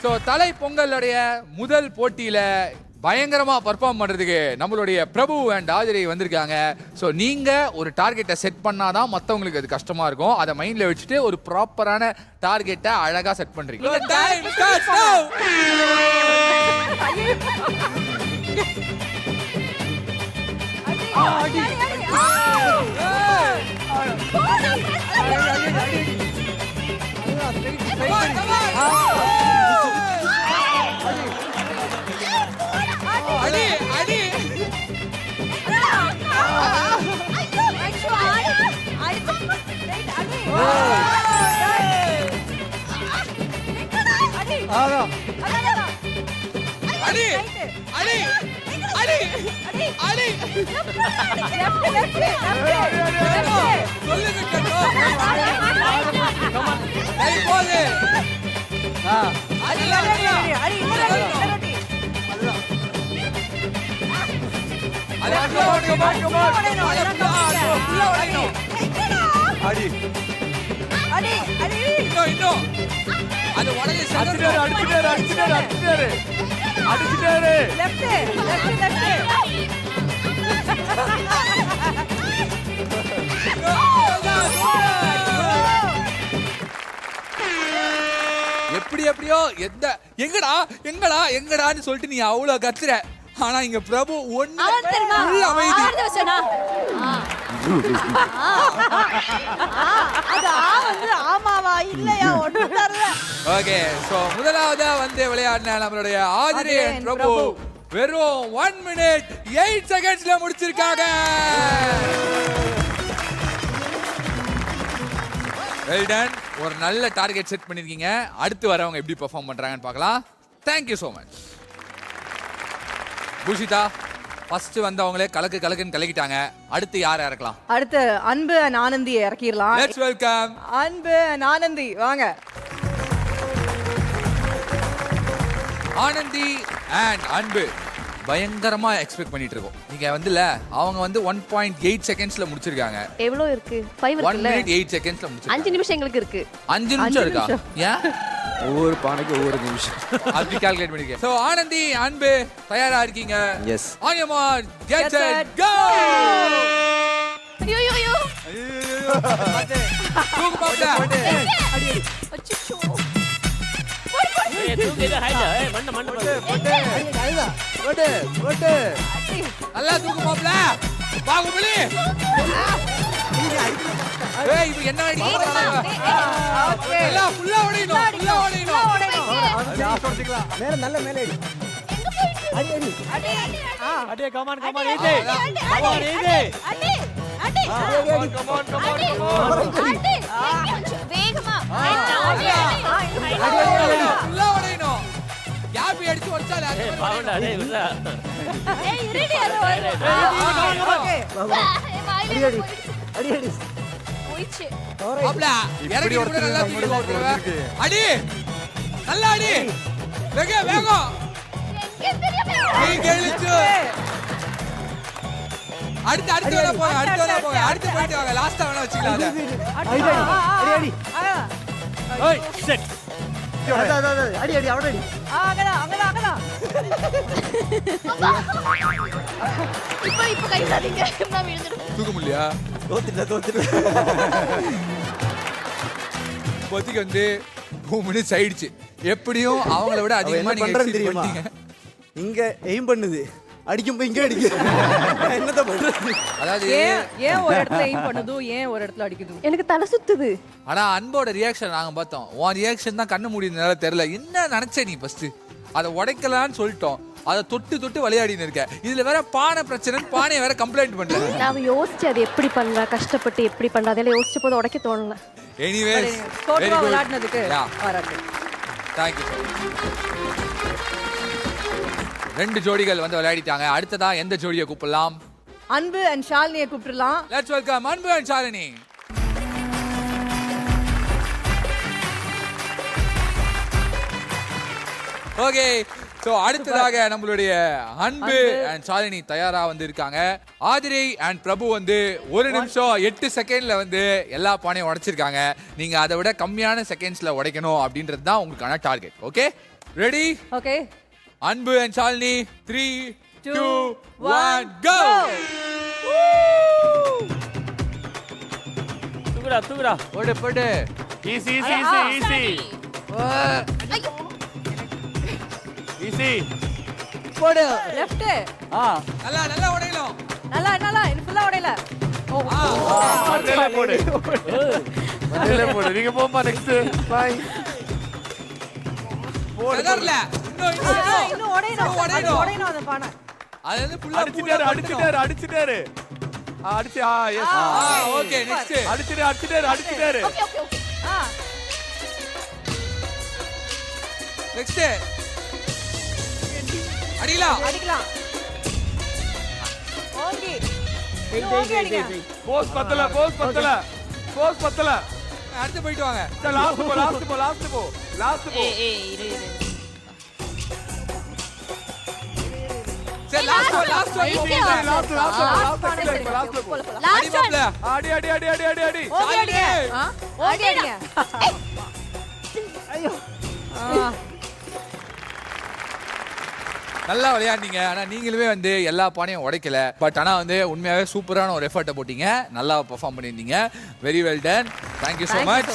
So தலை பொங்கலுடைய முதல் போட்டியில பயங்கரமா பெர்ஃபார்ம் பண்றதுக்கு நம்மளுடைய பிரபு அண்ட் ஆதிரை வந்திருக்காங்க. சோ நீங்க ஒரு டார்கெட்டை செட் பண்ணாதான் மத்தவங்களுக்கு அது கஷ்டமா இருக்கும். அதை மைண்ட்ல வச்சுட்டு ஒரு ப்ராப்பரான டார்கெட்டை அழகா செட் பண்றீங்க. டைம் ஸ்டார்ட்ஸ் நவ. எப்படியோ எங்கடா எங்கடா எங்கடான்னு சொல்லிட்டு நீ அவ்வளவு கத்துற. ஆனா இங்க பிரபு ஓகே. சோ முதலாவதா வந்து விளையாடின நம்மளுடைய ஆதிரை பிரபு வெறும் 1 minute 8 secondsல முடிச்சிருக்காங்க. Well done. ஒரு நல்ல டார்கெட் செட் பண்ணிருக்கீங்க. அடுத்து வரவங்க எப்படி பெர்ஃபார்ம் பண்றாங்கன்னு பார்க்கலாம். Thank you so much. Pushitha first வந்தவங்களே கலக்குன்னு கலக்கிட்டாங்க. அடுத்து யாரை இறக்கலாம்? அடுத்து அன்பு and ஆனந்தியை இறக்கிடலாம். Let's welcome Anbu and Anandhi வாங்க. ஆனந்தி அண்ட் அன்பு பயங்கரமா எக்ஸ்பெக்ட் பண்ணிட்டு இருக்கோம். நீங்க வந்துல அவங்க வந்து 1.8 செகண்ட்ஸ்ல முடிச்சிருக்காங்க. எவ்வளவு இருக்கு? 5 1 minute 8 secondsல முடிச்சிருக்காங்க. 5 நிமிஷம் எங்களுக்கு இருக்கு. 5 நிமிஷம் இருக்கா? ஏன் ஒவ்வொரு பானைக்கு ஒவ்வொரு நிமிஷம் அப்படி கால்குலேட் பண்ணிருக்கேன். சோ ஆனந்தி அன்பு தயாரா இருக்கீங்க? Yes. On your mark get set go. ஐயோ ஐயோ தூக்கு பாப்பா. அச்சச்சோ. நல்லா தூக்கு மாப்ள. பாகுபலி. ஏய் இது என்ன அடி? எல்லாம் ஃபுல்லா ஓடினோம். மேல நல்ல மேல அடி. அடி கமான் ஈஸி. Come on easy. வேகமா. ஃபுல்லா ஓடினோம். யாபி அடிச்சு வச்சால பாவண்டா டேய் விடுடா. ஏய் ரெடி அடி. போயிச்சு. மாப்ள இறங்கி கூட நல்லா தூக்கு போடுங்க. அடி. நல்லா அடி. வேகம். நீ கெளிச்சு. அடுத்து வர போங்க. அடுத்து போயிட்டு வாங்க. லாஸ்டா வேணா வச்சுக்கலாம் அத. அடி. ஓய் செட். அடி அவட அடி. அங்கடா. இப்ப கை சாதிங்க. நான் விழுந்துடும். தூக்க முடியலையா? தோத்துட்ட. இப்போதைக்கு வந்து 2 minutes ஆயிடுச்சு. எப்படியும் அவங்கள விட அதிகமா நீங்க பண்றது exceed தெரியுமா? பண்ணிட்டீங்க. இங்க எய்ம் பண்ணுது. அடிக்கும் போய் இங்க அடிக்குது. என்னத பண்றது? அதாவது ஏன் ஒரு இடத்துல எய்ம் பண்ணுது, ஏன் ஒரு இடத்துல அடிக்குது? எனக்கு தலை சுத்துது. ஆனா அன்போட ரியாக்ஷன் நாங்க பார்த்தோம். உன் ரியாக்ஷன் தான் கண்ணு மூடினால தெரியல. என்ன நினைச்ச நீ ஃபர்ஸ்ட்? அதை உடைக்கலான்னு சொல்லிட்டோம். அதை தொட்டு விளையாடின்னு இருக்க. இதுல வேற பானை பிரச்சனை, பானையை வேற கம்ப்ளைண்ட் பண்றேன். நான் யோசிச்சு அது எப்படி பண்றா, கஷ்டப்பட்டு எப்படி பண்றா, அதெல்லாம் யோசிச்ச போது உடைக்க தோணல. எனிவேஸ் தோட்டமா விளையாடுனதுக்கு பாராட்டு. Thank you. 2 ஜோடிகள் வந்து விளையாடிட்டாங்க. அடுத்ததா எந்த ஜோடியை கூப்பிடலாம்? அன்பு and ஷாலினியை கூப்பிடலாம். Let's welcome Anbu and Shalini. Okay. So அடுத்ததாக நம்மளுடைய அன்பு அண்ட் ஷாலினி தயாரா வந்து இருக்காங்க. ஆதிரை அண்ட் பிரபு வந்து 1 நிமிஷம் 8 செகண்ட்ல வந்து எல்லா பானையும் உடைச்சிருக்காங்க. நீங்க அதை விட கம்மியான செகண்ட்ஸ்ல உடைக்கணும் அப்படின்றது தான் உங்களுக்கான டார்கெட். ஓகே, ரெடி ஓகே அன்பு அண்ட் ஷாலினி 3 2 1 1 கோ தூக்குடா போடு போடு ஈஸி ஈஸி ஈஸி ஈஸி போடு லெஃப்ட் நல்லா நல்லா உடையலாம் நல்லா நல்லா இது ஃபுல்லா உடையல ஓ மண்டையில போடு மண்டையில போடு நீங்க போமா நெக்ஸ்ட் பை செதறல இன்னும் உடையணும் உடையணும் அந்த பானை அது வந்து ஃபுல்லா அடிச்சிட்டாரு அடிச்சு எஸ் ஓகே நெக்ஸ்ட் அடிச்சிட்டாரு ஓகே ஓகே ஓகே நெக்ஸ்ட் அடிக்கலாம் அடிக்கலாம் ஓங்கி ஓங்கி அடிங்க போஸ் பத்தல அடுத்து போயிட்டு வாங்க லாஸ்ட் போ சரி லாஸ்ட் அடி அடி ஓங்கி அடிங்க ஓங்கி அடிங்க ஐயோ நல்லா விளையாண்டீங்க ஆனா நீங்களுமே வந்து எல்லா பானையும் உடைக்கல பட் ஆனா வந்து உண்மையாவே சூப்பரான ஒரு எஃபர்ட்டை போட்டீங்க நல்லா பெர்ஃபார்ம் பண்ணியிருந்தீங்க very well done thank you so much